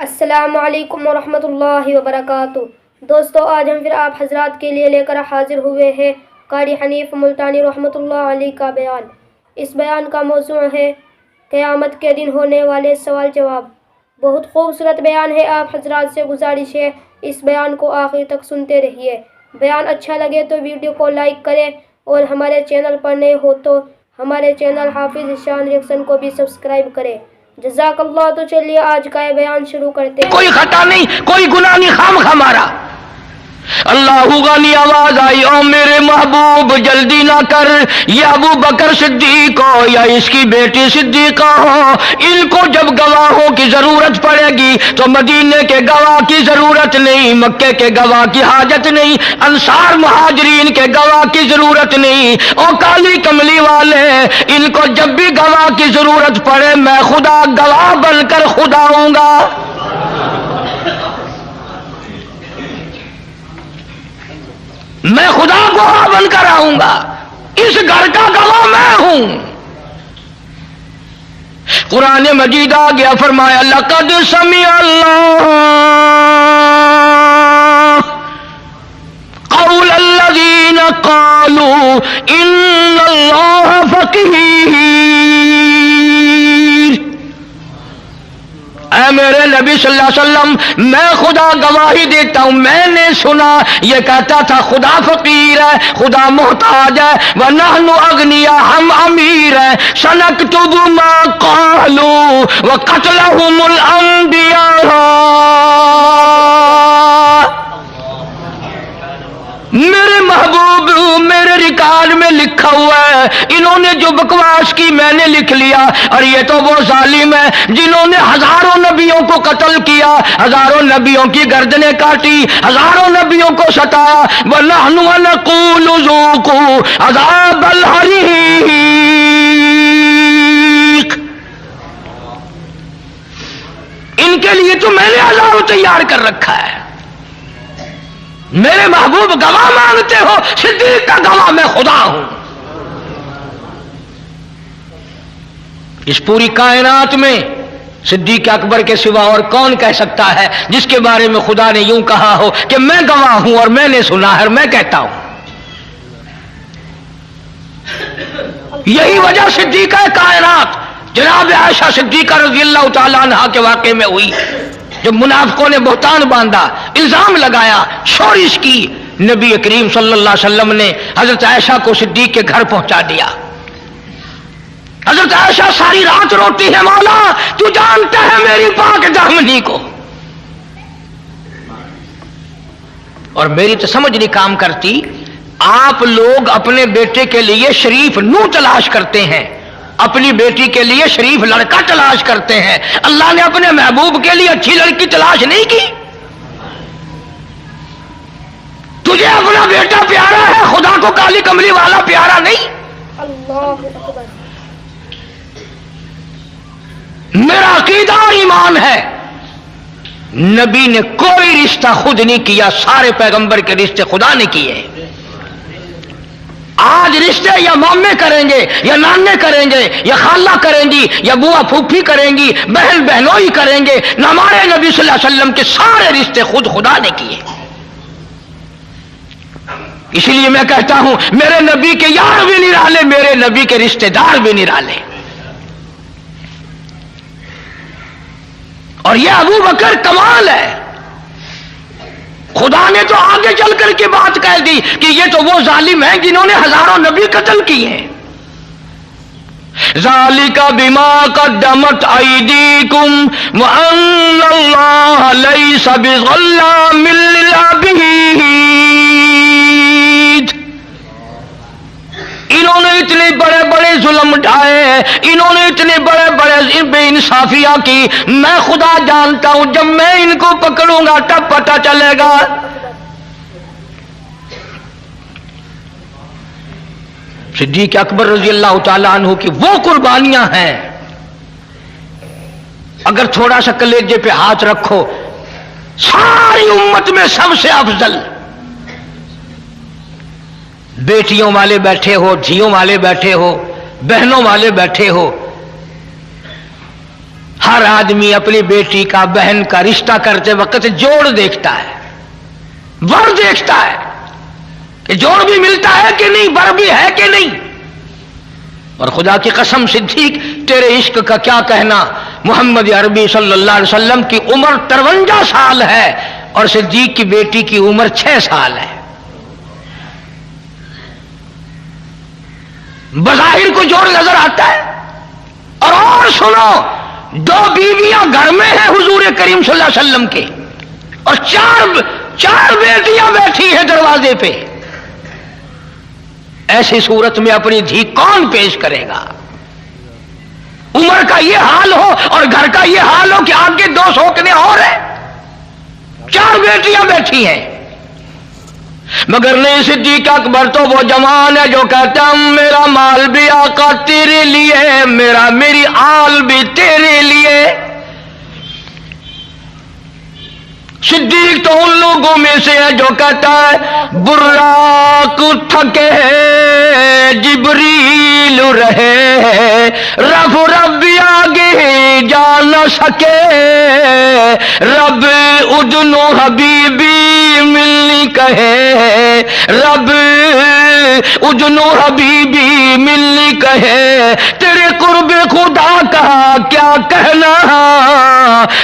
السلام علیکم ورحمۃ اللہ وبرکاتہ۔ دوستو، آج ہم پھر آپ حضرات کے لیے لے کر حاضر ہوئے ہیں قاری حنیف ملتانی رحمۃ اللہ علیہ کا بیان۔ اس بیان کا موضوع ہے قیامت کے دن ہونے والے سوال جواب۔ بہت خوبصورت بیان ہے، آپ حضرات سے گزارش ہے اس بیان کو آخر تک سنتے رہیے۔ بیان اچھا لگے تو ویڈیو کو لائک کریں اور ہمارے چینل پر نئے ہو تو ہمارے چینل حافظ ذیشان ریئیکشن کو بھی سبسکرائب کریں۔ جزاک اللہ۔ تو چلیے آج کا یہ بیان شروع کرتے ہیں۔ کوئی خطا نہیں، کوئی گناہ نہیں، خام ہمارا اللہ غنی آواز آئی، او میرے محبوب جلدی نہ کر، یہ ابو بکر صدیق ہو یا اس کی بیٹی صدیقہ ہو، ان کو جب گواہوں کی ضرورت پڑے گی تو مدینے کے گواہ کی ضرورت نہیں، مکے کے گواہ کی حاجت نہیں، انصار مہاجرین کے گواہ کی ضرورت نہیں، او کالی کملی والے، ان کو جب بھی گواہ کی ضرورت پڑے میں خدا گواہ بن کر خدا ہوں گا۔ میں خدا گواہ بن کر آؤں گا، اس گھر کا گواہ میں ہوں۔ قرآن مجید آ گیا، فرمایا لقد سمع اللہ قول الذین قالوا ان اللہ فقیر۔ اے میرے نبی صلی اللہ علیہ وسلم، میں خدا گواہی دیتا ہوں، میں نے سنا یہ کہتا تھا خدا فقیر ہے، خدا محتاج ہے، وَنَحْنُ أَغْنِيَاء، ہم امیر ہیں، سَنَكْتُبُ مَا قَالُوا وَقَتْلَهُمُ الْأَنْبِيَاءَ۔ میرے محبوب، میرے ریکارڈ میں لکھا ہوا ہے، انہوں نے جو بکواس کی میں نے لکھ لیا، اور یہ تو وہ ظالم ہے جنہوں نے ہزاروں نبیوں کو قتل کیا، ہزاروں نبیوں کی گردنیں کاٹی، ہزاروں نبیوں کو ستایا۔ وَنَحْنُ وَنَقُولُ ذُوقُوا عَذَابَ الْحَرِيقِ۔ ان کے لیے تو میں نے عذاب تیار کر رکھا ہے۔ میرے محبوب گواہ مانگتے ہو، صدیق کا گواہ میں خدا ہوں۔ اس پوری کائنات میں صدیق اکبر کے سوا اور کون کہہ سکتا ہے جس کے بارے میں خدا نے یوں کہا ہو کہ میں گواہ ہوں اور میں نے سنا ہے اور میں کہتا ہوں۔ یہی وجہ صدیقہ کائنات جناب عائشہ صدیقہ رضی اللہ تعالیٰ عنہا کے واقعے میں ہوئی، جب منافقوں نے بہتان باندھا، الزام لگایا، شورش کی، نبی کریم صلی اللہ علیہ وسلم نے حضرت عائشہ کو صدیق کے گھر پہنچا دیا۔ حضرت عائشہ ساری رات روتی ہے، مولا تو جانتا ہے میری پاک دامنی کو، اور میری تو سمجھ نہیں کام کرتی، آپ لوگ اپنے بیٹے کے لیے شریف نو تلاش کرتے ہیں، اپنی بیٹی کے لیے شریف لڑکا تلاش کرتے ہیں، اللہ نے اپنے محبوب کے لیے اچھی لڑکی تلاش نہیں کی؟ تجھے اپنا بیٹا پیارا ہے، خدا کو کالی کملی والا پیارا نہیں؟ اللہ اکبر۔ میرا عقیدہ اور ایمان ہے، نبی نے کوئی رشتہ خود نہیں کیا، سارے پیغمبر کے رشتے خدا نے کیے۔ آج رشتے یا مامے کریں گے یا نانے کریں گے یا خالہ کریں گی یا بوا پھوپھی کریں گی، بہن بہنوئی کریں گے، نہ ہمارے نبی صلی اللہ علیہ وسلم کے سارے رشتے خود خدا نے کیے۔ اس لیے میں کہتا ہوں میرے نبی کے یار بھی نرالے، میرے نبی کے رشتے دار بھی نرالے۔ اور یہ ابو بکر کمال ہے، خدا نے تو آگے چل کر کے بات کہہ دی کہ یہ تو وہ ظالم ہیں جنہوں نے ہزاروں نبی قتل کیے ہیں۔ ذالک بما قدمت ایدیکم وان اللہ لیس بظلام للعبید۔ انہوں نے اتنے بڑے بڑے ظلم ڈھائے ہیں، انہوں نے اتنے بڑے بڑے بے انصافیاں کی، میں خدا جانتا ہوں جب میں ان کو پکڑوں گا تب پتہ چلے گا۔ صدیق اکبر رضی اللہ تعالیٰ عنہ کی وہ قربانیاں ہیں، اگر تھوڑا سا کلیجے پہ ہاتھ رکھو، ساری امت میں سب سے افضل۔ بیٹیوں والے بیٹھے ہو، دھیوں والے بیٹھے ہو، بہنوں والے بیٹھے ہو، हर आदमी अपनी बेटी का, बहन का रिश्ता करते वक्त जोड़ देखता है, वर देखता है कि जोड़ भी मिलता है कि नहीं, वर भी है कि नहीं। और खुदा की कसम सिद्दीक, तेरे इश्क का क्या कहना, मोहम्मद अरबी सल्लल्लाहु अलैहि वसल्लम की उम्र 53 साल है और सिद्दीक की बेटी की उम्र 6 साल है। बज़ाहिर को जोड़ नजर आता है। और सुनो, 2 बीवियां घर में हैं हुजूर करीम सल्लल्लाहु अलैहि वसल्लम के, और चार बेटियां बैठी हैं दरवाजे पे। ऐसी सूरत में अपनी धी कौन पेश करेगा? उम्र का ये हाल हो और घर का ये हाल हो कि आगे 2 सोकने और है, 4 बेटियां बैठी हैं। मगर नहीं, सिद्दीक अकबर तो वो जवान है जो कहता है मेरा माल भी आका तेरे लिए, मेरी आल भी तेरे लिए। सिद्दीक तो उन लोगों में से है जो कहता है बुर्राक थके जिब्रील रहे, रब आगे जा न सके, रब उदनो हबीबी मिलनी कहे, रब उदनो हबीबी मिलनी कहे, तेरे कुर्ब खुदा का क्या कहना।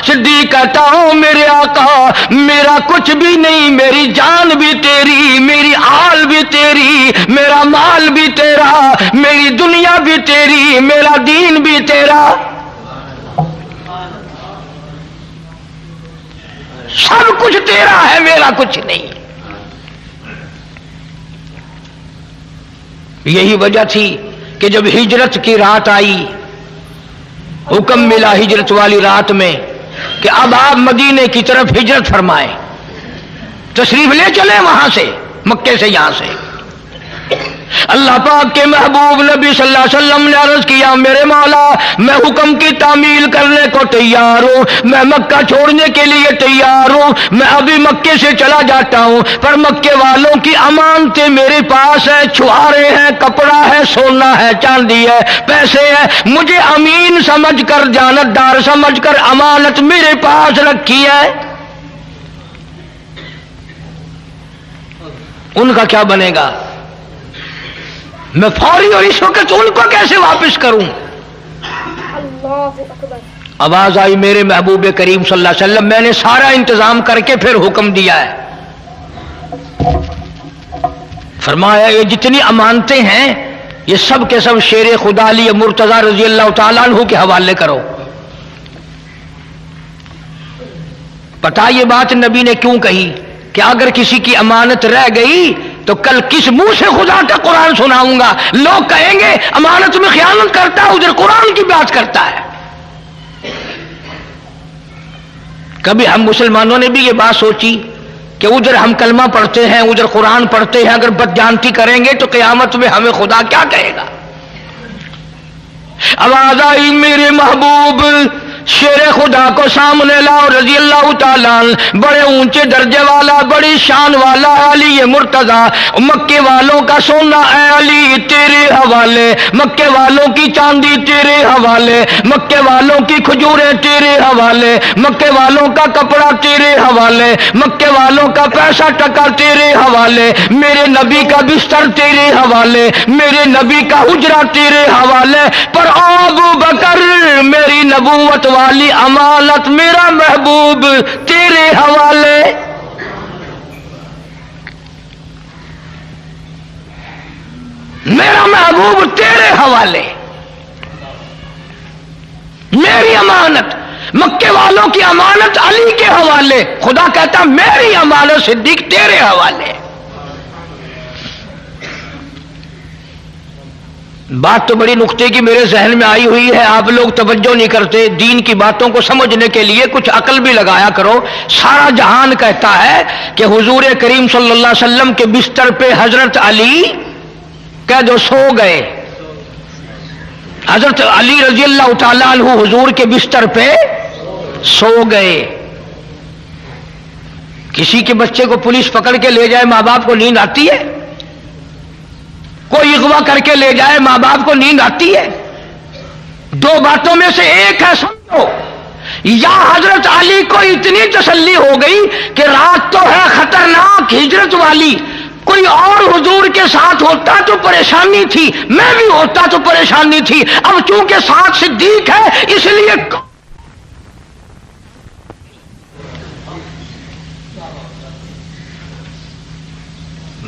सिद्दीक कहता हूं मेरे आका, मेरा कुछ भी नहीं, मेरी जान भी तेरी, मेरी आल भी तेरी, मेरा माल भी तेरा, मेरी दुनिया भी तेरी, मेरा दीन भी तेरा, सब कुछ तेरा है, मेरा कुछ नहीं। यही वजह थी कि जब हिजरत की रात आई, हुक्म मिला हिजरत वाली रात में कि अब आप मदीने की तरफ हिजरत फरमाएं, तशरीफ ले चले वहां से, मक्के से, यहां से। अल्लाह पाक के महबूब नबी सल्लल्लाहु अलैहि वसल्लम ने अर्ज किया मेरे मौला, मैं हुक्म की तामील करने को तैयार हूं, मैं मक्का छोड़ने के लिए तैयार हूं, मैं अभी मक्के से चला जाता हूं, पर मक्के वालों की अमानतें मेरे पास है, छुआरे हैं, कपड़ा है, सोना है, चांदी है, पैसे है, मुझे अमीन समझकर, जानतदार समझकर अमानत मेरे पास रखी है। उनका क्या बनेगा? मैं फौरी और इस वक्त उनको कैसे वापस करूं? अल्लाहु अकबर। आवाज आई मेरे महबूब करीम सल्लल्लाहु अलैहि वसल्लम, मैंने सारा इंतजाम करके फिर हुक्म दिया है। फरमाया ये जितनी अमानतें हैं ये सब के सब शेर खुदा अली मुर्तजा रजी अल्लाह तआला अन्हु के हवाले करो। पता ये बात नबी ने क्यों कही कि अगर किसी की अमानत रह गई तो कल किस मुंह से खुदा का कुरान सुनाऊंगा? लोग कहेंगे अमानत में खयानत करता है, उधर कुरान की बात करता है। कभी हम मुसलमानों ने भी ये बात सोची कि उधर हम कलमा पढ़ते हैं, उधर कुरान पढ़ते हैं, अगर बदजानती करेंगे तो क़यामत में हमें खुदा क्या कहेगा? आवाज आई मेरे महबूब शेर खुदा को सामने लाओ रजी अल्लाह ताला, बड़े ऊंचे दर्जे वाला, बड़ी शान वाला अली मुर्तजा, मक्के वालों का सोना है अली तेरे हवाले, मक्के वालों की चांदी तेरे हवाले, मक्के वालों की खजूरें तेरे हवाले, मक्के वालों का कपड़ा तेरे हवाले, मक्के वालों का पैसा टका तेरे हवाले, मेरे नबी का बिस्तर तेरे हवाले, मेरे नबी का हुजरा तेरे हवाले। पर अबू बकर मेरी नबूवत वाली अमानत मेरा महबूब तेरे हवाले। मेरा महबूब तेरे हवाले, मेरी अमानत, मक्के वालों की अमानत अली के हवाले। खुदा कहता मेरी अमानत सिद्दीक तेरे हवाले। बात तो बड़ी नुक्ते की मेरे जहन में आई हुई है, आप लोग तवज्जो नहीं करते। दीन की बातों को समझने के लिए कुछ अकल भी लगाया करो। सारा जहान कहता है कि हुजूर करीम सल्लल्लाहु अलैहि वसल्लम के बिस्तर पे हजरत अली कह दो सो गए। हजरत अली रजी अल्लाह तआला अन्हु हुजूर के बिस्तर पे सो गए। किसी के बच्चे को पुलिस पकड़ के ले जाए, माँ बाप को नींद आती है? कोई अगवा करके ले जाए, माँ बाप को नींद आती है? 2 बातों में से एक है, समझो। या हजरत अली को इतनी तसल्ली हो गई कि रात तो है खतरनाक हिजरत वाली, कोई और हुजूर के साथ होता तो परेशानी थी, मैं भी होता तो परेशानी थी, अब चूंकि साथ सिद्दीक है इसलिए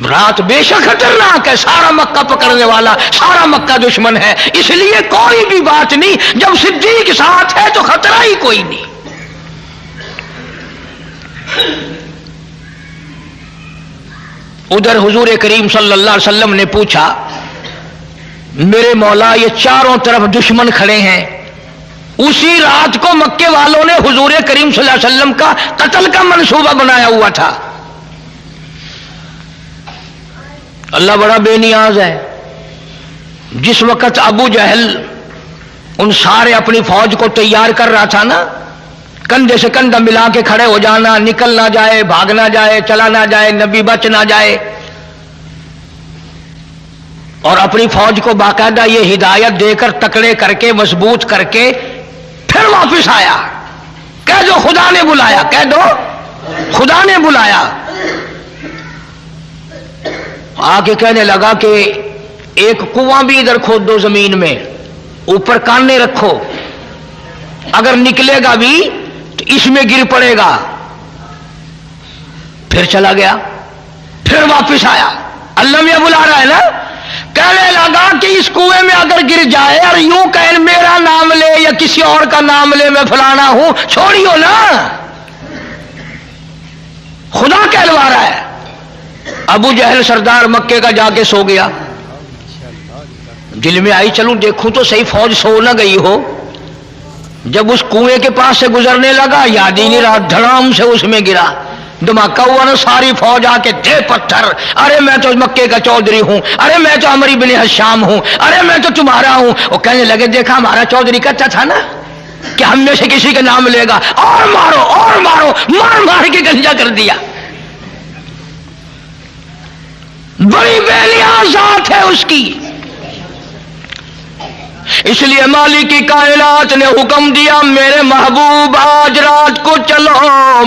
रात बेशक खतरनाक है, सारा मक्का पकड़ने वाला, सारा मक्का दुश्मन है, इसलिए कोई भी बात नहीं, जब सिद्दीक साथ है तो खतरा ही कोई नहीं। उधर हुजूर करीम सल्लल्लाहु अलैहि वसल्लम ने पूछा, मेरे मौला ये चारों तरफ दुश्मन खड़े हैं, उसी रात को मक्के वालों ने हुजूर करीम सल्लल्लाहु अलैहि वसल्लम का कत्ल का मंसूबा बनाया हुआ था। अल्लाह बड़ा बेनियाज है। जिस वक्त अबू जहल उन सारे अपनी फौज को तैयार कर रहा था ना, कंधे से कंधा मिला के खड़े हो जाना, निकल ना जाए, भाग ना जाए, चला ना जाए, नबी बच ना जाए, और अपनी फौज को बाकायदा ये हिदायत देकर तकड़े करके मजबूत करके फिर वापस आया। कह दो खुदा ने बुलाया, कह दो खुदा ने बुलाया। आके कहने लगा कि एक कुआं भी इधर खोद दो जमीन में, ऊपर काने रखो, अगर निकलेगा भी तो इसमें गिर पड़ेगा। फिर चला गया, फिर वापस आया। अल्लाह में बुला रहा है ना। कहने लगा कि इस कुएं में अगर गिर जाए और यूं कहे मेरा नाम ले या किसी और का नाम ले, मैं फलाना हूं, छोड़ियो ना, खुदा कहलवा रहा है। अबू जहल सरदार मक्के का जाके सो गया। दिल में आई चलूं देखूं तो सही फौज सो न गई हो। जब उस कुएं के पास से गुजरने लगा, याद ही नहीं रहा, धड़ाम से उसमें गिरा, धमाका हुआ ना, सारी फौज आके दे पत्थर, अरे मैं तो मक्के का चौधरी हूं, अरे मैं तो अमर इब्न हशाम हूं, अरे मैं तो तुम्हारा हूं। वो कहने लगे देखा हमारा चौधरी कहता था ना कि हम में से किसी का नाम लेगा, और मारो और मारो, मार मार के गंजा कर दिया। बड़ी बेनियाज़ ज़ात है उसकी। इसलिए मालिक की कायनात ने हुक्म दिया, मेरे महबूब आज रात को चलो,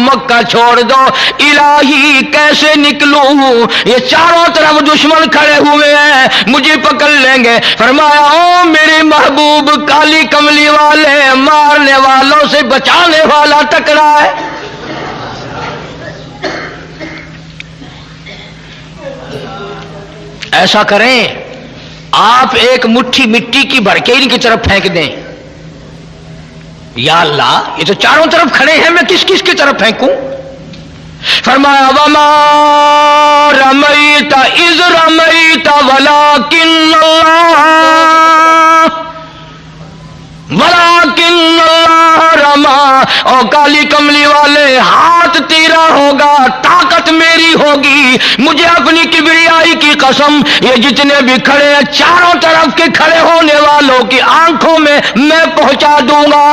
मक्का छोड़ दो। इलाही कैसे निकलूं, ये चारों तरफ दुश्मन खड़े हुए हैं, मुझे पकड़ लेंगे। फरमाया ओ मेरे महबूब, काली कमली वाले मारने वालों से बचाने वाला टकरा है। ऐसा करें, आप एक मुट्ठी मिट्टी की भर के इनकी तरफ फेंक दें। या अल्लाह, ये तो चारों तरफ खड़े हैं, मैं किस किस की तरफ फेंकूं? फरमाया वमा रमैता इज़ रमैता वलाकिन्नल्लाह रमा। और काली कमली वाले, हाथ तेरा होगा, ताकत मेरी होगी, मुझे अपनी किबरियाई की कसम, ये जितने भी खड़े हैं चारों तरफ के खड़े होने वालों की आंखों में मैं पहुंचा दूंगा।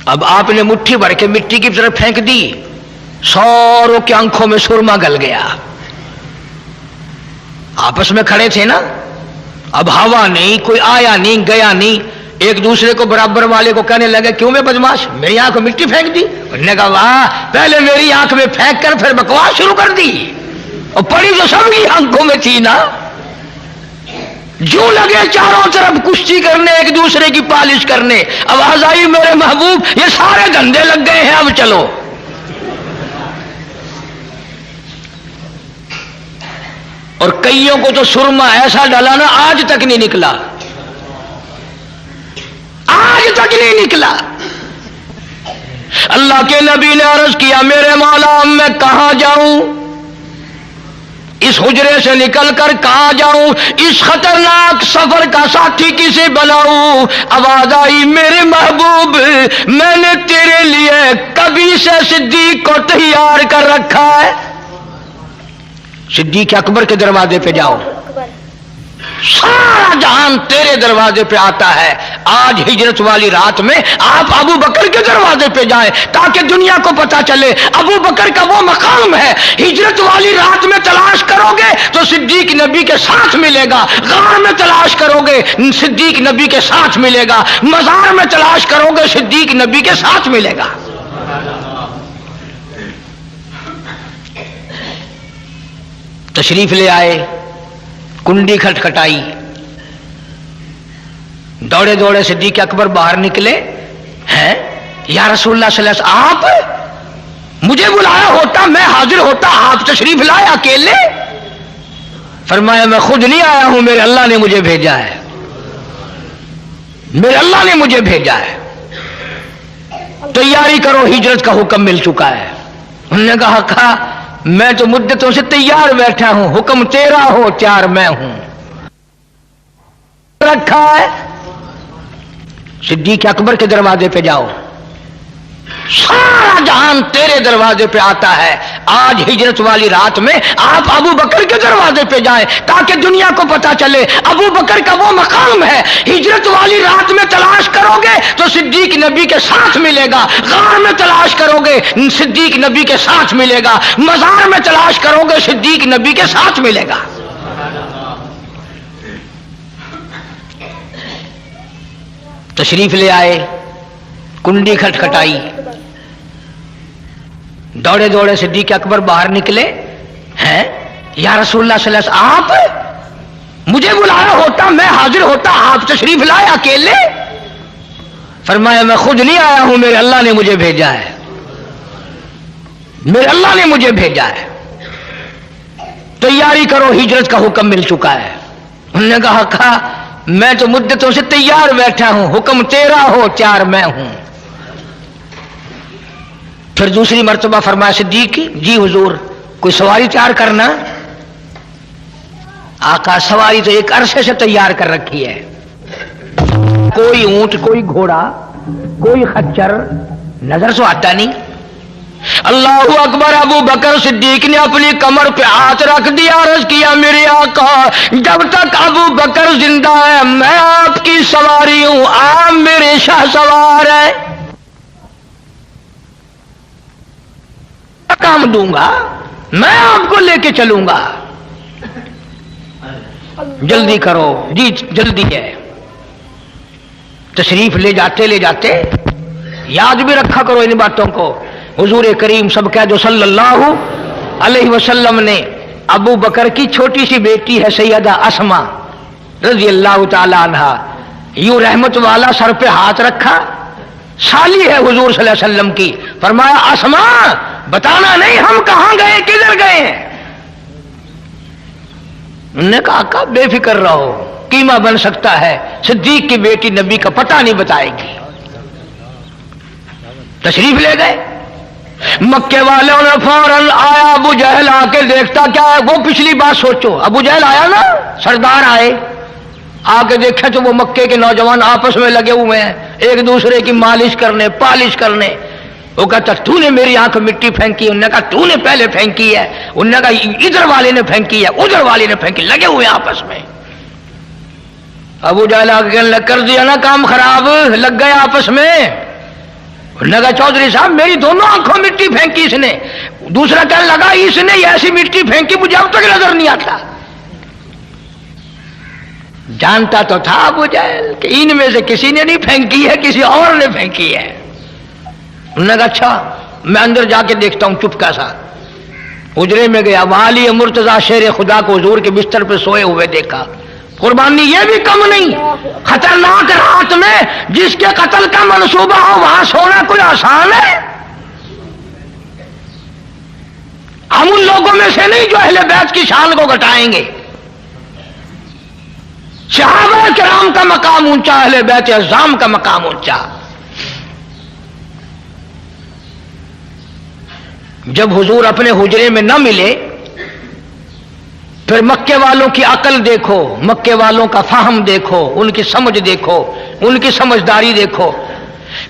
अब आपने मुट्ठी भर के मिट्टी की तरफ फेंक दी, सारों की आंखों में सुरमा गल गया। आपस में खड़े थे ना, अब हवा नहीं, कोई आया नहीं गया नहीं, एक दूसरे को बराबर वाले को कहने लगे क्यों मैं बदमाश, मेरी आंख में मिट्टी फेंक दी। उन्होंने कहा वाह, पहले मेरी आंख में फेंक कर फिर बकवास शुरू कर दी, और पड़ी तो सबकी आंखों में थी ना। जो लगे चारों तरफ कुश्ती करने, एक दूसरे की पालिश करने। आवाज आई मेरे महबूब ये सारे धंधे लग गए हैं, अब चलो। और कईयों को तो सुरमा ऐसा डाला ना, आज तक नहीं निकला, आज तक नहीं निकला। अल्लाह के नबी ने अर्ज किया मेरे मौला मैं कहां जाऊं, इस हुजरे से निकलकर कहां जाऊं, इस खतरनाक सफर का साथी किसे बनाऊं। आवाज आई मेरे महबूब मैंने तेरे लिए कभी से सिद्दीक को तैयार कर रखा है। सिद्दीक अकबर के दरवाजे पे जाओ, सारा जहान तेरे दरवाजे पे आता है। आज हिजरत वाली रात में आप अबू बकर के दरवाजे पे जाएं ताकि दुनिया को पता चले अबू बकर का वो मकाम है। हिजरत वाली रात में तलाश करोगे तो सिद्दीक नबी के साथ मिलेगा, गार में तलाश करोगे सिद्दीक नबी के साथ मिलेगा, मजार में तलाश करोगे सिद्दीक नबी के साथ मिलेगा। तशरीफ ले आए, कुंडी खटखटाई, दौड़े दौड़े सिद्दीक अकबर बाहर निकले। हैं या रसूलुल्लाह सल्लल्लाहु अलैहि वसल्लम, आप मुझे बुलाया होता, मैं हाजिर होता, आप तशरीफ लाए अकेले? फरमाया मैं खुद नहीं आया हूं, मेरे अल्लाह ने मुझे भेजा है, मेरे अल्लाह ने मुझे भेजा है। तैयारी करो, हिजरत का हुक्म मिल चुका है। उन्होंने कहा मैं तो मुद्दतों से तैयार बैठा हूं, हुक्म तेरा हो तैयार मैं हूं। रखा है सिद्दीक अकबर के दरवाजे पे जाओ, सारा जहान तेरे दरवाजे पे आता है। आज हिजरत वाली रात में आप अबू बकर के दरवाजे पे जाएं ताकि दुनिया को पता चले अबू बकर का वो मकाम है। हिजरत वाली रात में तलाश करोगे तो सिद्दीक नबी के साथ मिलेगा, गार में तलाश करोगे सिद्दीक नबी के साथ मिलेगा, मजार में तलाश करोगे सिद्दीक नबी के साथ मिलेगा। तशरीफ ले आए, कुंडी खटखटाई, दौड़े दौड़े सिद्दीक अकबर बाहर निकले। हैं या रसूलुल्लाह सल्लल्लाहु अलैहि वसल्लम, आप मुझे बुलाया होता, मैं हाजिर होता, आप तशरीफ लाए अकेले? फरमाया मैं खुद नहीं आया हूं, मेरे अल्लाह ने मुझे भेजा है, मेरे अल्लाह ने मुझे भेजा है। तैयारी करो, हिजरत का हुक्म मिल चुका है। उन्होंने कहा मैं तो मुद्दतों से तैयार बैठा हूं, हुक्म तेरा हो तैयार मैं हूं। फिर दूसरी मर्तबा फरमाया सिद्दीक जी हुजूर कोई सवारी तैयार करना। आका सवारी तो एक अरसे से तैयार कर रखी है, कोई ऊंट, कोई घोड़ा, कोई खच्चर नजर से आता नहीं। अल्लाहू अकबर। अबू बकर सिद्दीक ने अपनी कमर पे हाथ रख दिया, अर्ज किया मेरे आका जब तक अबू बकर जिंदा है मैं आपकी सवारी हूं, आप मेरे शाह सवार है, काम दूंगा, मैं आपको लेके चलूंगा। जल्दी करो जी, जल्दी है। तशरीफ ले जाते याद भी रखा करो इन बातों को। हुजूर करीम सब कह दो सल्लल्लाहु अलैहि वसल्लम ने अबू बकर की छोटी सी बेटी है सैयदा अस्मा रजी अल्लाह ताला अन्हा, यूं रहमत वाला सर पे हाथ रखा, साली है हुजूर सल्लल्लाहु अलैहि वसल्लम की। फरमाया अस्मा बताना नहीं हम कहां गए, किधर गए हैं? उन्होंने कहा आका बेफिक्र रहो, कीमा बन सकता है, सिद्दीक की बेटी नबी का पता नहीं बताएगी। तशरीफ ले गए। मक्के वालों ने फौरन आया, अबू जहल आके देखता क्या है, वो पिछली बात सोचो, अबू जहल आया ना, सरदार आए, आके देखा तो वो मक्के के नौजवान आपस में लगे हुए हैं एक दूसरे की मालिश करने, पालिश करने। वो कहता तूने मेरी आंख मिट्टी फेंकी, उन्होंने कहा तूने पहले फेंकी है, उन्होंने कहा इधर वाले ने फेंकी है, उधर वाले ने फेंकी, लगे हुए आपस में। अबू जहल आके कर दिया ना काम खराब, लग गए आपस में। उन्होंने कहा चौधरी साहब मेरी दोनों आंखों मिट्टी फेंकी इसने। दूसरा कहने लगा इसने ऐसी मिट्टी फेंकी मुझे अब तक नजर नहीं आता। जानता तो था अबू जहल कि इनमें से किसी ने नहीं फेंकी है, किसी और ने फेंकी है। उन्होंने कहा अच्छा मैं अंदर जाके देखता हूं। चुपका सा उजरे में गया, वाली मुर्तजा शेर खुदा को हुजूर के बिस्तर पे सोए हुए देखा। कुर्बानी ये भी कम नहीं, खतरनाक रात में जिसके कत्ल का मंसूबा हो वहां सोना कोई आसान है? हम उन लोगों में से नहीं जो अहले बैत की शान को घटाएंगे। सहाबा किराम का मकाम ऊंचा, अहले बैत अज़्ज़ाम का मकाम ऊंचा। जब हुजूर अपने हुजरे में न मिले फिर मक्के वालों की अकल देखो, मक्के वालों का फाहम देखो, उनकी समझ देखो, उनकी समझदारी देखो।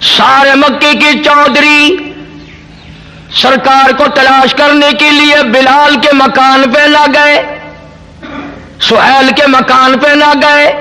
सारे मक्के के चौधरी सरकार को तलाश करने के लिए बिलाल के मकान पे ला गए। सुहैल के मकान पे ना गए,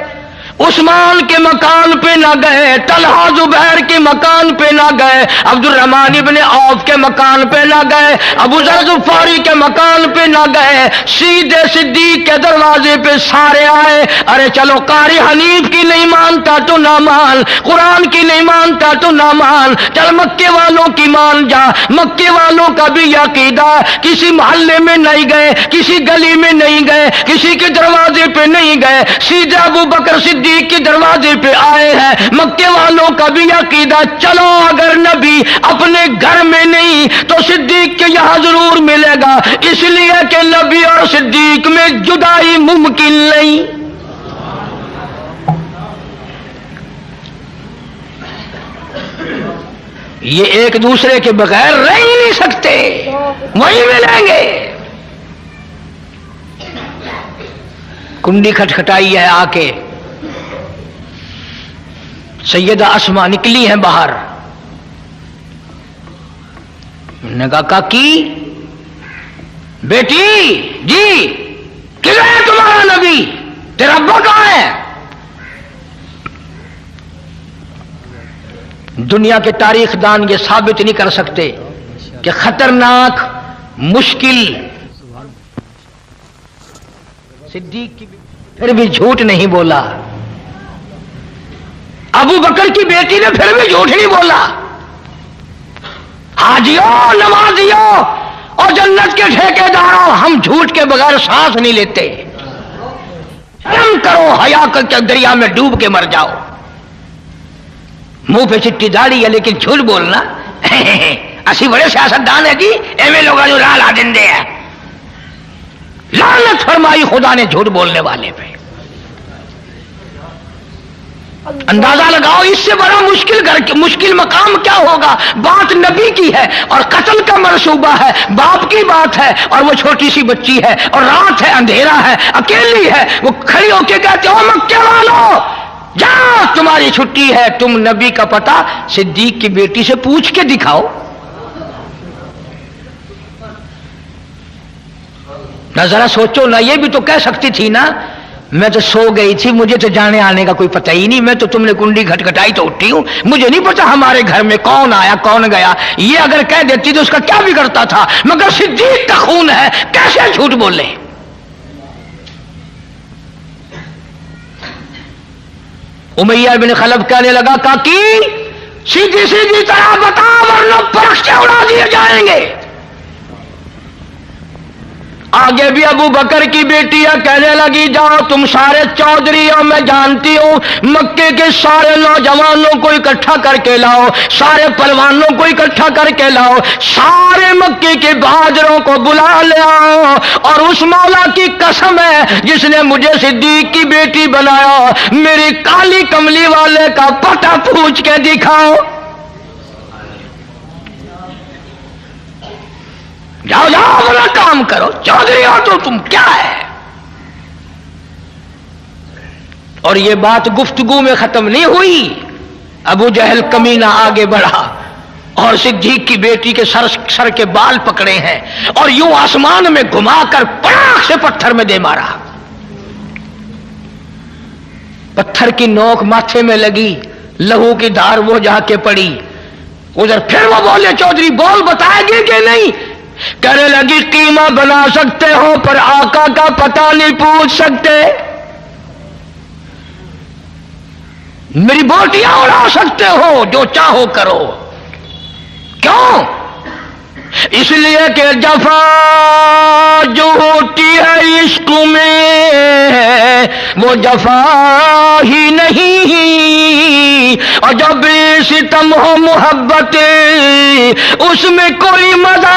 उस्मान के मकान पे ना गए, तलहा जुबैर के मकान पे ना गए, अब्दुर्रहमान इब्ने औफ के मकान पे ना गए, अबू ज़र ग़िफ़ारी के मकान पे ना गए, सीधे सिद्दीक के दरवाजे पे सारे आए। अरे चलो, कारी हनीफ की नहीं मानता तो ना मान, कुरान की नहीं मानता तो ना मान, चल मक्के वालों की मान जा। मक्के वालों का भी अकीदा, किसी मोहल्ले में नहीं गए, किसी गली में नहीं गए, किसी के दरवाजे पे नहीं गए, सीधे अबू बकर सिद्दीक के दरवाजे पे आए हैं। मक्के वालों का भी अकीदा, चलो अगर नबी अपने घर में नहीं तो सिद्दीक के यहां जरूर मिलेगा, इसलिए कि नबी और सिद्दीक में जुदाई मुमकिन नहीं। ये एक दूसरे के बगैर रह ही नहीं सकते, वहीं मिलेंगे। कुंडी खटखटाई है, आके सैयदा अस्मा निकली हैं बाहर। ने कहा, काकी बेटी जी, किधर है तुम्हारा नबी, तेरा अब्बा कहां है? दुनिया के तारीखदान ये साबित नहीं कर सकते कि खतरनाक, मुश्किल सिद्दीक की फिर भी झूठ नहीं बोला। अबू बकर की बेटी ने फिर भी झूठ नहीं बोला। हाजियो, नमाजियो और जन्नत के ठेकेदारों, हम झूठ के बगैर सांस नहीं लेते। शर्म करो, हया करके दरिया में डूब के मर जाओ। मुंह पे चिट्टी दाढ़ी है लेकिन झूठ बोलना असी बड़े सियासतदान है जी, एवं लोग जो राह ला देंगे है। लानत फरमाई खुदा ने झूठ बोलने वाले पे। अंदाजा लगाओ इससे बड़ा मुश्किल मकाम क्या होगा। बात नबी की है और कत्ल का मंसूबा है, बाप की बात है और वो छोटी सी बच्ची है और रात है, अंधेरा है, अकेली है। वो खड़ी होके कहते हो, मक्के वालों जाओ, तुम्हारी छुट्टी है, तुम नबी का पता सिद्दीक की बेटी से पूछ के दिखाओ। ना जरा सोचो ना, ये भी तो कह सकती थी ना, मैं तो सो गई थी, मुझे तो जाने आने का कोई पता ही नहीं, मैं तो तुमने कुंडी खटखटाई तो उठी हूं, मुझे नहीं पता हमारे घर में कौन आया कौन गया। ये अगर कह देती तो उसका क्या बिगड़ता था, मगर सिद्दीक का खून है, कैसे झूठ बोले। उमैया बिन खलब कहने लगा, काकी सीधी सीधी तरह बता वरना परख से उड़ा दिए जाएंगे। आगे भी अबू बकर की बेटियां कहने लगी, जाओ तुम सारे चौधरी हो, मैं जानती हूं, मक्के के सारे नौजवानों को इकट्ठा करके लाओ, सारे पहलवानों को इकट्ठा करके लाओ, सारे मक्के के बहादुरों को बुला ले आओ, और उस मौला की कसम है जिसने मुझे सिद्दीक की बेटी बनाया, मेरी काली कमली वाले का पता पूछ के दिखाओ। जाओ जाओ अपना काम करो, चौधरी हो तो तुम क्या है। और ये बात गुफ्तगू में खत्म नहीं हुई। अबू जहल कमीना आगे बढ़ा और सिद्दीक की बेटी के सर के बाल पकड़े हैं और यूं आसमान में घुमाकर पड़ाक से पत्थर में दे मारा। पत्थर की नोक माथे में लगी, लहू की धार वो जाके पड़ी। उधर फिर वो बोले, चौधरी बोल, बताएगी कि नहीं? कहने लगी, कीमा बना सकते हो पर आका का पता नहीं पूछ सकते, मेरी बोटियां उड़ा सकते हो, जो चाहो करो। क्यों? इसलिए कि जफा जो होती है इश्क में वो जफा ही नहीं, और जब सितम हो मोहब्बत उसमें कोई मजा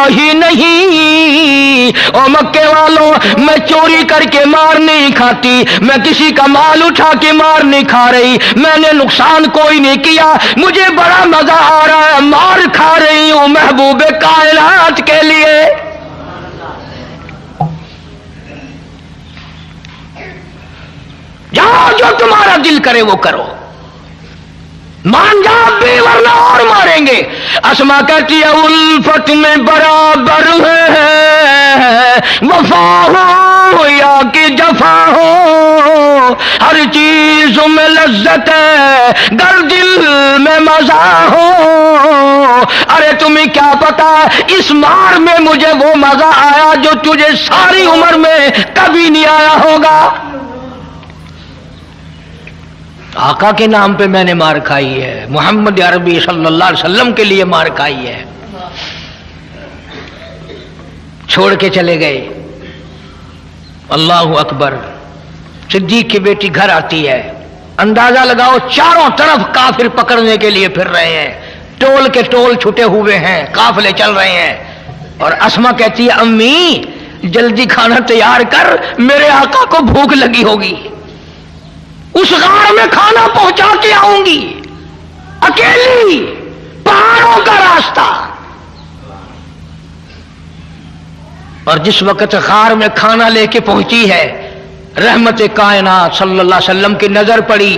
ही नहीं। और मक्के वालों, मैं चोरी करके मार नहीं खाती, मैं किसी का माल उठा के मार नहीं खा रही, मैंने नुकसान कोई नहीं किया, मुझे बड़ा मजा आ रहा है, मार खा रही हूं महबूब कायनात के लिए। जाओ, जो तुम्हारा दिल करे वो करो। मान जा भी वरना और मारेंगे। अस्मा कहती है उल्फत में बराबर है, वफा हो या कि जफा हो, हर चीज में लज्जत है गर दिल में मजा हो। अरे तुम्हें क्या पता इस मार में मुझे वो मजा आया जो तुझे सारी उम्र में कभी नहीं आया होगा। आका के नाम पे मैंने मार खाई है, मोहम्मद अरबी सल्लल्लाहु अलैहि वसल्लम के लिए मार खाई है। छोड़ के चले गए। अल्लाहु अकबर। सिद्दीक की बेटी घर आती है, अंदाजा लगाओ चारों तरफ काफिर पकड़ने के लिए फिर रहे हैं, टोल के टोल छुटे हुए हैं, काफिले चल रहे हैं। और अस्मा कहती है अम्मी जल्दी खाना तैयार कर, मेरे आका को भूख लगी होगी, उस गार में खाना पहुंचा के आऊंगी, अकेली, पहाड़ों का रास्ता। और जिस वक्त गार में खाना लेके पहुंची है, रहमत कायनात सल्लल्लाहु अलैहि वसल्लम की नजर पड़ी।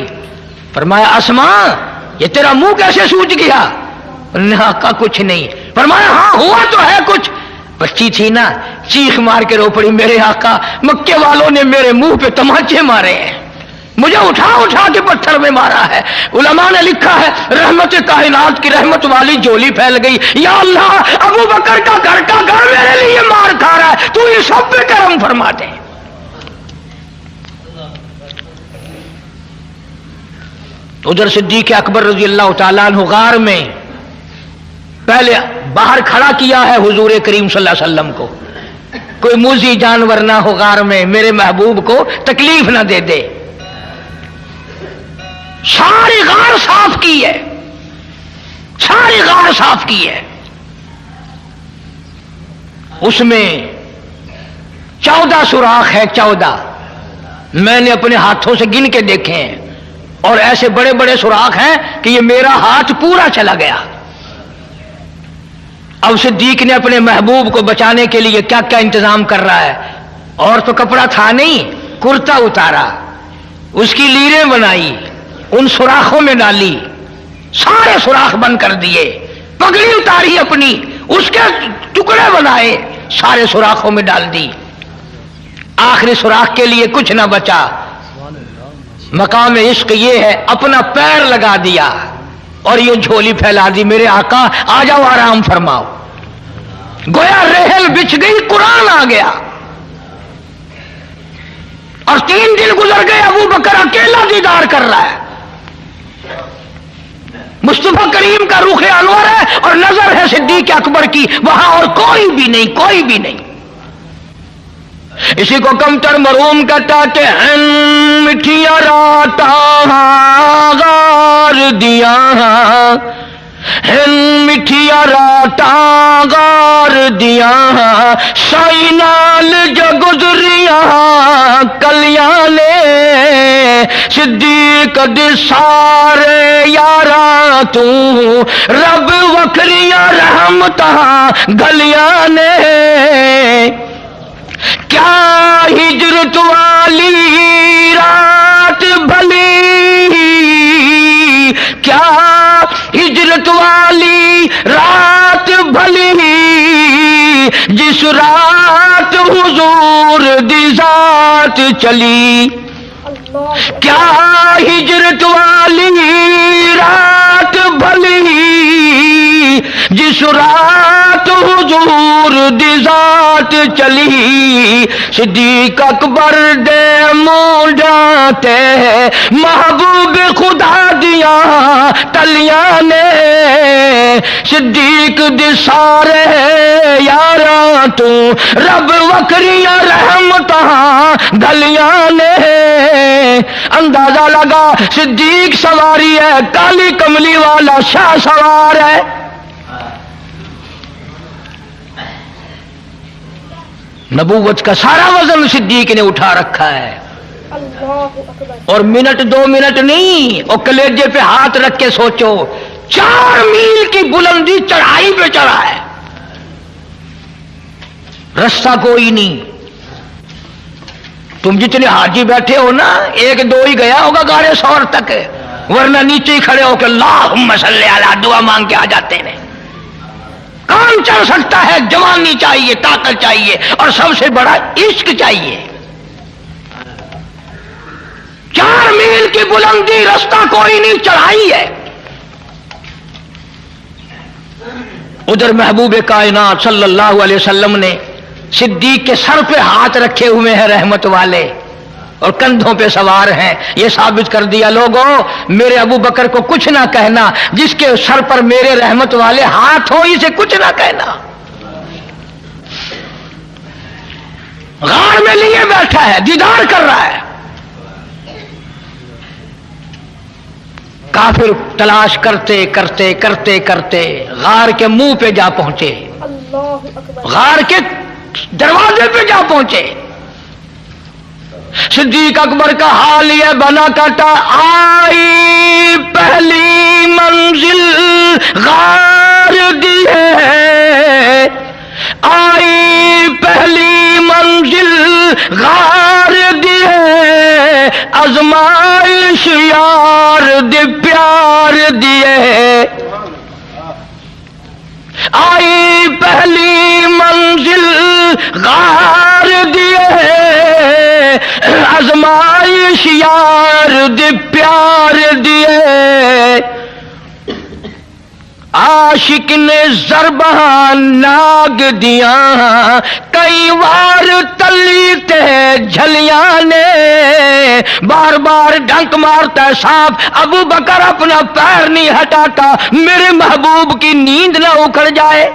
फरमाया अस्मा ये तेरा मुंह कैसे सूज गया? का कुछ नहीं। फरमाया हाँ हुआ तो है कुछ। बच्ची थी ना, चीख मार के रो पड़ी, मेरे आका मक्के वालों ने मेरे मुंह पे तमाचे मारे हैं, मुझे उठा उठा के पत्थर में मारा है। उलमा ने लिखा है रहमत कायनात की रहमत वाली झोली फैल गई। या अल्लाह अबू बकर का घर मेरे लिए मार खा रहा है, तू ये सब पे करम फरमा दे। उधर सिद्दीक अकबर रजी अल्लाह तआला अन्हु गार में पहले बाहर खड़ा किया है हुजूर करीम सल्लल्लाहु अलैहि वसल्लम को, कोई मूजी जानवर ना हो गार में, मेरे महबूब को तकलीफ ना दे दे। सारी गार साफ की है, सारी गार साफ की है। उसमें 14 सुराख है, 14 मैंने अपने हाथों से गिन के देखे हैं। और ऐसे बड़े बड़े सुराख हैं कि ये मेरा हाथ पूरा चला गया। अब सिद्दीक ने अपने महबूब को बचाने के लिए क्या क्या इंतजाम कर रहा है। और तो कपड़ा था नहीं, कुर्ता उतारा, उसकी लीरें बनाई, उन सुराखों में डाली, सारे सुराख बंद कर दिए, पगड़ी उतारी अपनी, उसके टुकड़े बनाए, सारे सुराखों में डाल दी। आखिरी सुराख के लिए कुछ ना बचा। मकाम इश्क ये है, अपना पैर लगा दिया और ये झोली फैला दी, मेरे आका आ जाओ आराम फरमाओ। गोया रेहल बिछ गई, कुरान आ गया। और 3 दिन गुजर गए, अबू बकर अकेला दीदार कर रहा है। मुस्तफा करीम का रुख अनवर है और नजर है सिद्दीक अकबर की, वहां और कोई भी नहीं, कोई भी नहीं। इसी को कमतर मरूम कहते हैं, मिठिया राता गार दिया हैं, मिठिया राता गार दिया, साई नाल जो गुजरिया कल्याणे, सिद्दीक दे सारे यारा तू, रब वखरिया रहमता गलियां ने। क्या हिजरत वाली रात भली, क्या हिजरत वाली रात भली, जिस रात हुजूर दी जात चली। क्या हिजरत वाली रात भली, जिस रात हुजूर दी जात चली। सिद्दीक अकबर दे मुंडाते महबूब खुदा दिया तलियां ने, सिद्दीक दे सारे यारा तू, रब वखरिया रहमता गलियां ने। अंदाजा लगा सिद्दीक सवारी है, काली कमली वाला शाह सवार है। नबूवत का सारा वजन सिद्दीक ने उठा रखा है। और मिनट 2 मिनट नहीं, और कलेजे पे हाथ रख के सोचो, 4 मील की बुलंदी चढ़ाई पे चढ़ा है, रास्ता कोई नहीं। तुम जितने हाजी बैठे हो ना, 1-2 ही गया होगा गाड़े सौर तक, ورنہ نیچے ہی کھڑے ہو کے اللہم صلی علی دعا مانگ کے آ جاتے ہیں. کام چل سکتا ہے، جوانی چاہیے، طاقت چاہیے، اور سب سے بڑا عشق چاہیے. 4 میل کی بلندی رستہ کوئی نہیں، چڑھائی ہے. ادھر محبوب کائنات صلی اللہ علیہ وسلم نے صدیق کے سر پہ ہاتھ رکھے ہوئے ہیں رحمت والے، اور کندھوں پہ سوار ہیں. یہ ثابت کر دیا لوگوں میرے ابو بکر کو کچھ نہ کہنا، جس کے سر پر میرے رحمت والے ہاتھ ہو اسے کچھ نہ کہنا. غار میں لیے بیٹھا ہے، دیدار کر رہا ہے. کافر تلاش کرتے کرتے کرتے کرتے غار کے منہ پہ جا پہنچے، اللہ اکبر. غار کے دروازے پہ جا پہنچے. صدیق اکبر کا حال یہ بنا کرتا، آئی پہلی منزل غار دی ہے، آئی پہلی منزل غار دی ہے، آزمائش یار دی پیار دیے. آئی پہلی منزل غار دیے، آزمائش یار دی پیار دیے. عاشق نے ضربہ ناگ دیا، کئی بار تلی تے جھلیاں نے، بار بار ڈنک مارتا ہے سانپ. ابو بکر اپنا پیر نہیں ہٹاتا، میرے محبوب کی نیند نہ اکھڑ جائے.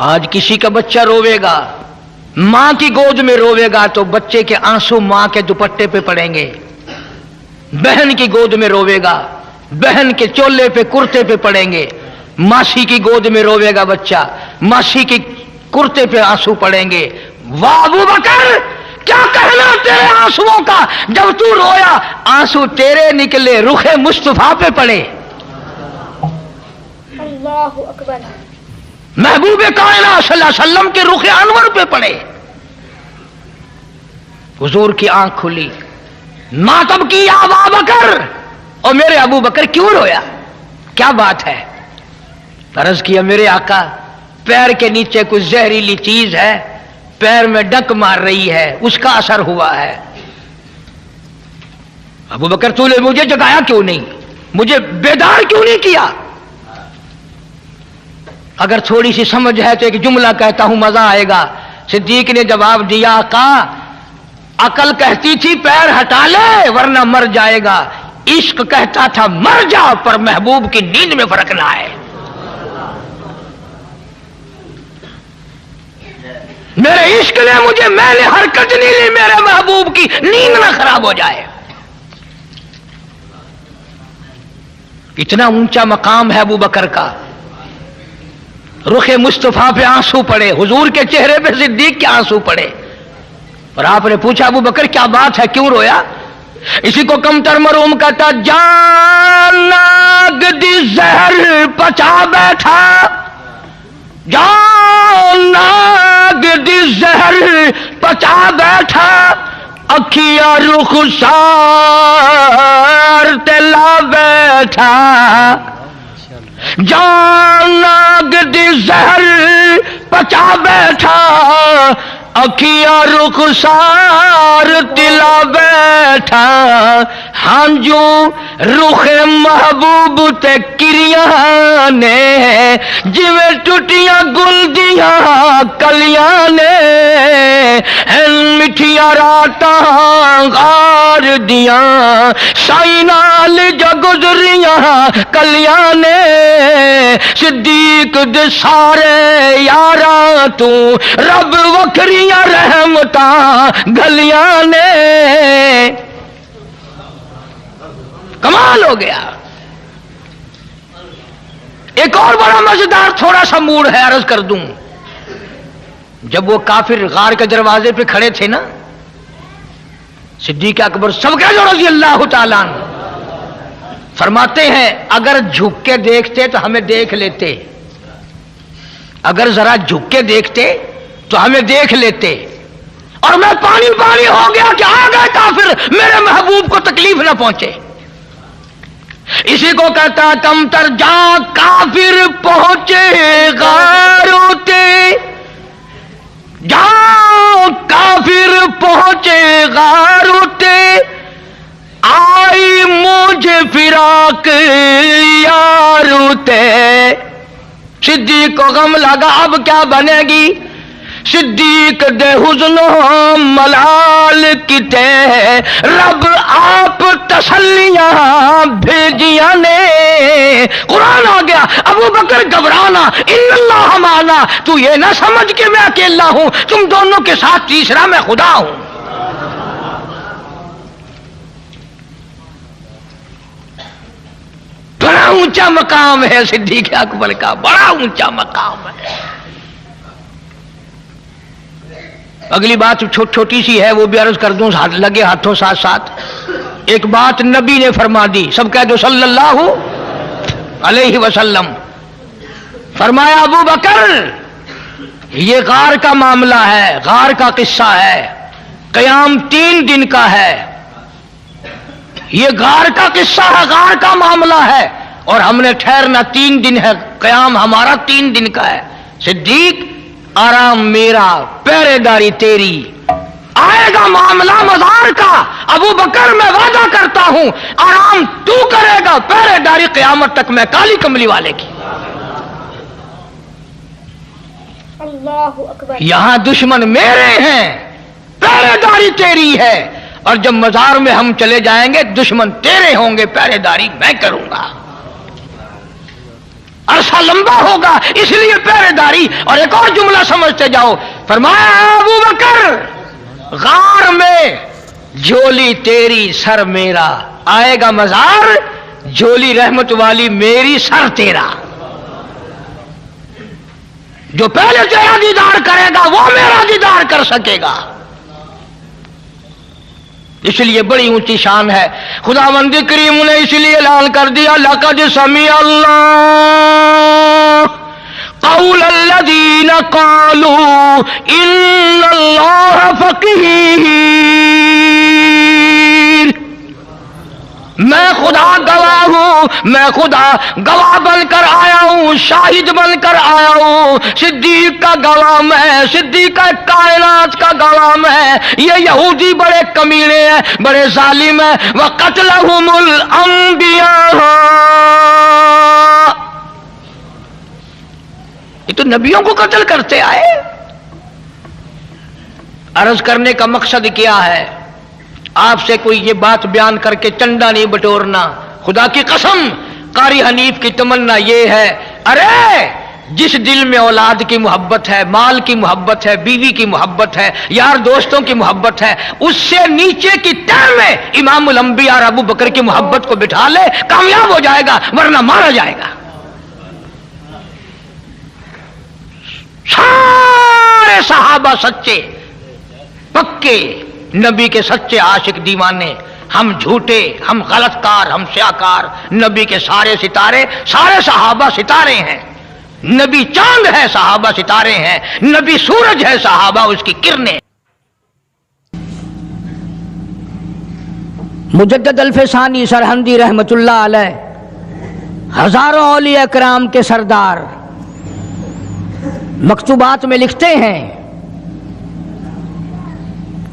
آج کسی کا بچہ روے گا، ماں کی گود میں روے گا تو بچے کے آنسو ماں کے دوپٹے پہ پڑیں گے. بہن کی گود میں روے گا، بہن کے چولے پہ کرتے پہ پڑیں گے. ماسی کی گود میں روے گا بچہ، ماسی کی کرتے پہ آنسو پڑیں گے. واہ ابو بکر، کیا کہنا تیرے آنسوؤں کا، جب تو رویا آنسو تیرے نکلے رخ مصطفیٰ پہ پڑے. اللہ اکبر. محبوب کائنات صلی اللہ علیہ وسلم کے رخ انور پہ پڑے. حضور کی آنکھ کھلی، ماتم کی یا ابا بکر، اور میرے ابو بکر کیوں رویا، کیا بات ہے؟ عرض کیا میرے آقا پیر کے نیچے کچھ زہریلی چیز ہے، پیر میں ڈنک مار رہی ہے، اس کا اثر ہوا ہے. ابو بکر تو نے مجھے جگایا کیوں نہیں، مجھے بیدار کیوں نہیں کیا؟ اگر تھوڑی سی سمجھ ہے تو ایک جملہ کہتا ہوں مزہ آئے گا. صدیق نے جواب دیا، آقا عقل کہتی تھی پیر ہٹا لے ورنہ مر جائے گا، عشق کہتا تھا مر جا پر محبوب کی نیند میں فرق نہ آئے. میرے عشق نے مجھے، میں نے حرکت نہیں لی میرے محبوب کی نیند نہ خراب ہو جائے. اتنا اونچا مقام ہے ابو بکر کا. رخ مصطفیٰ پہ آنسو پڑے، حضور کے چہرے پہ صدیق کے آنسو پڑے. اور آپ نے پوچھا ابو بکر کیا بات ہے، کیوں رویا؟ اسی کو کمتر مروم کہتا، جان ناگ دی زہر پچا بیٹھا، جان ناگ دی زہر پچا بیٹھا، اکھیا رخ سار تلا بیٹھا. جان ناگ دی زہر پچا بیٹھا، اکھیا رخ سار تلا بیٹھا. ہانجو رخ محبوب تے کریاں نے، جویں ٹوٹیاں گل دیاں کلیاں نے، مٹھیاں راتاں غار دیاں سائی نال جو گزریاں کلیاں نے. صدیق دے سارے یاراں تو رب وکھریاں رحمتاں گلیاں نے. کمال ہو گیا. ایک اور بڑا مزیدار تھوڑا سا موڑ ہے، عرض کر دوں. جب وہ کافر غار کے دروازے پہ کھڑے تھے نا، صدیق اکبر سب کے رضی اللہ تعالیٰ عنہ فرماتے ہیں اگر جھک کے دیکھتے تو ہمیں دیکھ لیتے، اگر ذرا جھک کے دیکھتے تو ہمیں دیکھ لیتے، اور میں پانی پانی ہو گیا کہ آ گئے کافر، میرے محبوب کو تکلیف نہ پہنچے۔ اسی کو کہتا کم تر جا کافر پہنچے غاروتے، جاؤ کافر پہنچے غاروتے، آئی مجھے فراق یاروتے۔ صدیق کو غم لگا اب کیا بنے گی، صدیق دے حزن و ملال کتے، رب آپ تسلیاں بھیجیاں نے۔ قرآن آ گیا ابو بکر گھبرانا، ان اللہ معنا، تو یہ نہ سمجھ کہ میں اکیلا ہوں، تم دونوں کے ساتھ تیسرا میں خدا ہوں۔ بڑا اونچا مقام ہے صدیق اکبر کا، بڑا اونچا مقام ہے۔ اگلی بات چھوٹی سی ہے، وہ بھی عرض کر دوں لگے ہاتھوں ساتھ ساتھ۔ ایک بات نبی نے فرما دی، سب کہہ دو صلی اللہ علیہ وسلم۔ فرمایا ابو بکر یہ غار کا معاملہ ہے، غار کا قصہ ہے، قیام 3 دن کا ہے، یہ غار کا قصہ ہے، غار کا معاملہ ہے، اور ہم نے ٹھہرنا 3 دن ہے، قیام ہمارا 3 دن کا ہے۔ صدیق آرام میرا، پہرے داری تیری، آئے گا معاملہ مزار کا، ابو بکر میں وعدہ کرتا ہوں آرام تو کرے گا، پہرے داری قیامت تک میں کالی کملی والے کی۔ اللہ اکبر۔ یہاں دشمن میرے ہیں، پہرے داری تیری ہے، اور جب مزار میں ہم چلے جائیں گے دشمن تیرے ہوں گے، پہرے داری میں کروں گا، عرصہ لمبا ہوگا اس لیے پہرے داری۔ اور ایک اور جملہ سمجھتے جاؤ، فرمایا ابو بکر غار میں جھولی تیری سر میرا، آئے گا مزار جھولی رحمت والی میری سر تیرا، جو پہلے تیرا دیدار کرے گا وہ میرا دیدار کر سکے گا۔ اس لیے بڑی اونچی شان ہے۔ خداوند کریم نے اس لیے اعلان کر دیا لقد سمع اللہ قول الذین قالوا ان اللہ فقیر۔ میں خدا گواہ ہوں، میں خدا گواہ بن کر آیا ہوں، شاہد بن کر آیا ہوں، صدیق کا گواہ میں، صدیق کا کائنات کا گواہ میں، یہ یہودی بڑے کمینے ہیں، بڑے ظالم ہیں، وَقَتْلَهُمُ الْأَنْبِيَاءُ، یہ تو نبیوں کو قتل کرتے آئے۔ عرض کرنے کا مقصد کیا ہے، آپ سے کوئی یہ بات بیان کر کے چندہ نہیں بٹورنا، خدا کی قسم قاری حنیف کی تمنا یہ ہے، ارے جس دل میں اولاد کی محبت ہے، مال کی محبت ہے، بیوی کی محبت ہے، یار دوستوں کی محبت ہے، اس سے نیچے کی تہ میں امام الانبیاء اور ابو بکر کی محبت کو بٹھا لے، کامیاب ہو جائے گا، ورنہ مارا جائے گا۔ سارے صحابہ سچے پکے، نبی کے سچے عاشق دیوانے، ہم جھوٹے، ہم غلط کار، ہم سیاکار، نبی کے سارے ستارے، سارے صحابہ ستارے ہیں، نبی چاند ہے، صحابہ ستارے ہیں، نبی سورج ہے، صحابہ اس کی کرنیں۔ مجدد الفسانی سرہندی رحمت اللہ علیہ ہزاروں اولیاء کرام کے سردار مکتوبات میں لکھتے ہیں،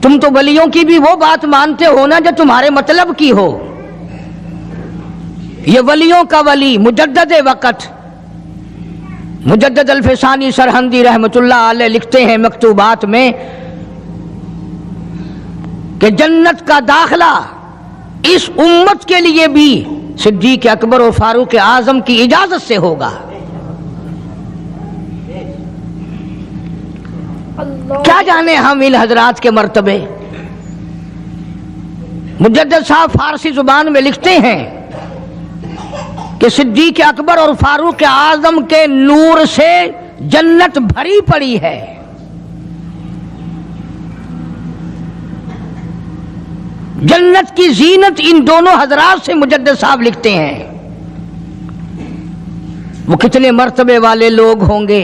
تم تو ولیوں کی بھی وہ بات مانتے ہو نا جو تمہارے مطلب کی ہو۔ یہ ولیوں کا ولی مجدد وقت مجدد الفسانی سرہندی رحمت اللہ علیہ لکھتے ہیں مکتوبات میں کہ جنت کا داخلہ اس امت کے لیے بھی صدیق اکبر و فاروق اعظم کی اجازت سے ہوگا۔ کیا جانے ہم ان حضرات کے مرتبے۔ مجدد صاحب فارسی زبان میں لکھتے ہیں کہ صدیق اکبر اور فاروق اعظم کے نور سے جنت بھری پڑی ہے۔ جنت کی زینت ان دونوں حضرات سے مجدد صاحب لکھتے ہیں۔ وہ کتنے مرتبے والے لوگ ہوں گے۔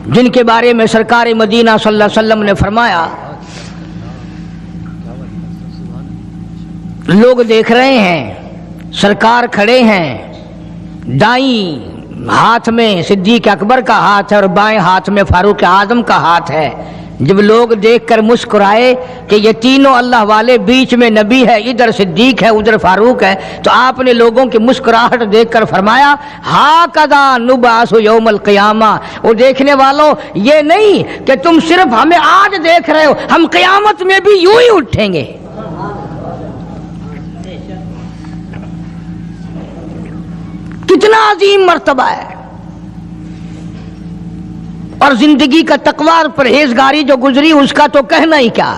جن کے بارے میں سرکار مدینہ صلی اللہ علیہ وسلم نے فرمایا لوگ دیکھ رہے ہیں، سرکار کھڑے ہیں، دائیں ہاتھ میں صدیق اکبر کا ہاتھ ہے اور بائیں ہاتھ میں فاروق اعظم کا ہاتھ ہے۔ جب لوگ دیکھ کر مسکرائے کہ یہ تینوں اللہ والے، بیچ میں نبی ہے، ادھر صدیق ہے، ادھر فاروق ہے، تو آپ نے لوگوں کی مسکراہٹ دیکھ کر فرمایا ہاکذا نبعث یوم القیامہ۔ وہ دیکھنے والوں، یہ نہیں کہ تم صرف ہمیں آج دیکھ رہے ہو، ہم قیامت میں بھی یوں ہی اٹھیں گے۔ کتنا عظیم مرتبہ ہے، اور زندگی کا تقوی اور پرہیزگاری جو گزری اس کا تو کہنا ہی کیا۔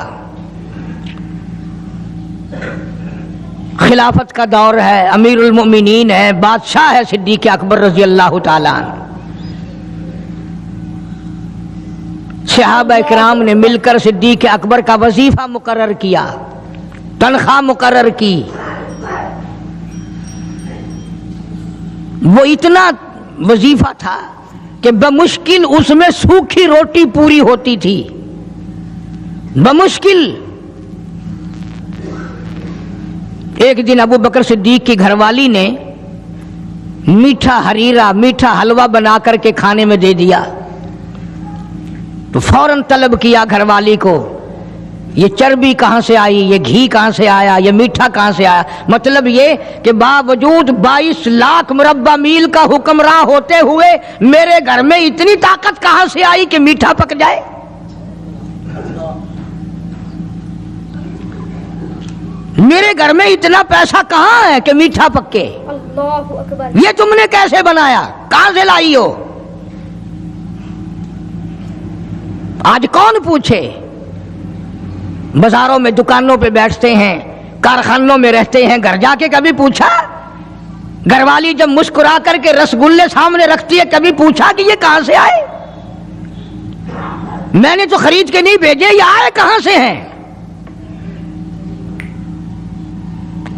خلافت کا دور ہے، امیر المؤمنین ہے، بادشاہ ہے صدیق اکبر رضی اللہ تعالیٰ عنہ۔ صحابہ کرام نے مل کر صدیق اکبر کا وظیفہ مقرر کیا، تنخواہ مقرر کی۔ وہ اتنا وظیفہ تھا کہ بمشکل اس میں سوکھی روٹی پوری ہوتی تھی، بمشکل۔ ایک دن ابو بکر صدیق کی گھر والی نے میٹھا ہریرا، میٹھا حلوہ بنا کر کے کھانے میں دے دیا، تو فوراً طلب کیا گھر والی کو، یہ چربی کہاں سے آئی، یہ گھی کہاں سے آیا، یہ میٹھا کہاں سے آیا؟ مطلب یہ کہ باوجود 22 لاکھ مربع میل کا حکمراں ہوتے ہوئے میرے گھر میں اتنی طاقت کہاں سے آئی کہ میٹھا پک جائے؟ میرے گھر میں اتنا پیسہ کہاں ہے کہ میٹھا پکے؟ اللہ اکبر۔ یہ تم نے کیسے بنایا، کہاں سے لائی ہو؟ آج کون پوچھے؟ بازاروں میں دکانوں پہ بیٹھتے ہیں، کارخانوں میں رہتے ہیں، گھر جا کے کبھی پوچھا؟ گھر والی جب مسکرا کر کے رسگلے سامنے رکھتی ہے، کبھی پوچھا کہ یہ کہاں سے آئے؟ میں نے تو خرید کے نہیں بھیجے، یہ آئے کہاں سے ہیں؟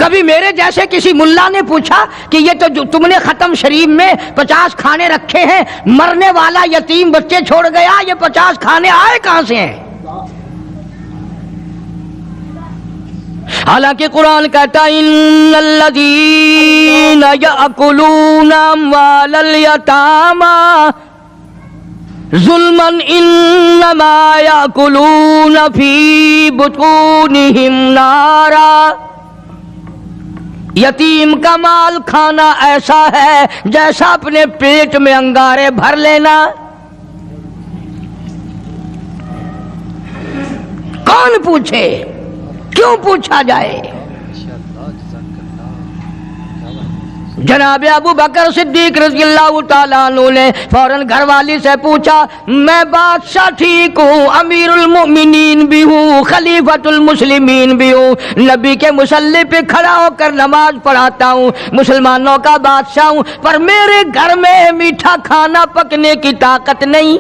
کبھی میرے جیسے کسی ملا نے پوچھا کہ یہ تو جو تم نے ختم شریف میں 50 کھانے رکھے ہیں، مرنے والا یتیم بچے چھوڑ گیا، یہ 50 کھانے آئے کہاں سے ہیں؟ حالانکہ قرآن کہتا ہے ان الذین یأکلون اموال الیتامی ظلما انما یأکلون فی بطونہم نارا۔ یتیم کا مال کھانا ایسا ہے جیسا اپنے پیٹ میں انگارے بھر لینا۔ کون پوچھے؟ کیوں پوچھا جائے؟ جناب ابو بکر صدیق رضی اللہ تعالیٰ عنہ نے فوراً گھر والی سے پوچھا، میں بادشاہ ٹھیک ہوں، امیر المؤمنین بھی ہوں، خلیفۃ المسلمین بھی ہوں، نبی کے مصلی پہ کھڑا ہو کر نماز پڑھاتا ہوں، مسلمانوں کا بادشاہ ہوں، پر میرے گھر میں میٹھا کھانا پکنے کی طاقت نہیں۔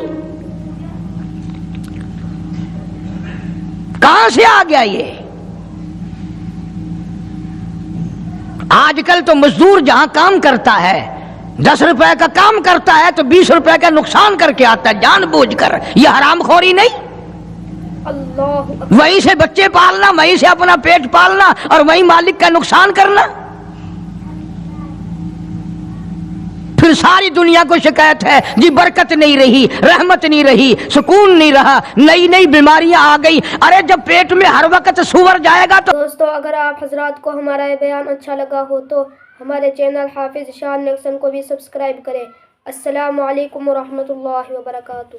کہاں سے آ گیا یہ؟ آج کل تو مزدور جہاں کام کرتا ہے 10 روپے کا کام کرتا ہے تو 20 روپے کا نقصان کر کے آتا ہے جان بوجھ کر۔ یہ حرام خوری نہیں؟ اللہ وہیں سے بچے پالنا، وہیں سے اپنا پیٹ پالنا اور وہیں مالک کا نقصان کرنا۔ پھر ساری دنیا کو شکایت ہے جی برکت نہیں رہی، رحمت نہیں رہی، سکون نہیں رہا، نئی نئی بیماریاں آ گئی۔ ارے جب پیٹ میں ہر وقت سور جائے گا تو۔ دوستو، اگر آپ حضرات کو ہمارا یہ بیان اچھا لگا ہو تو ہمارے چینل حافظ شان نیکسن کو بھی سبسکرائب کریں۔ السلام علیکم ورحمۃ اللہ وبرکاتہ۔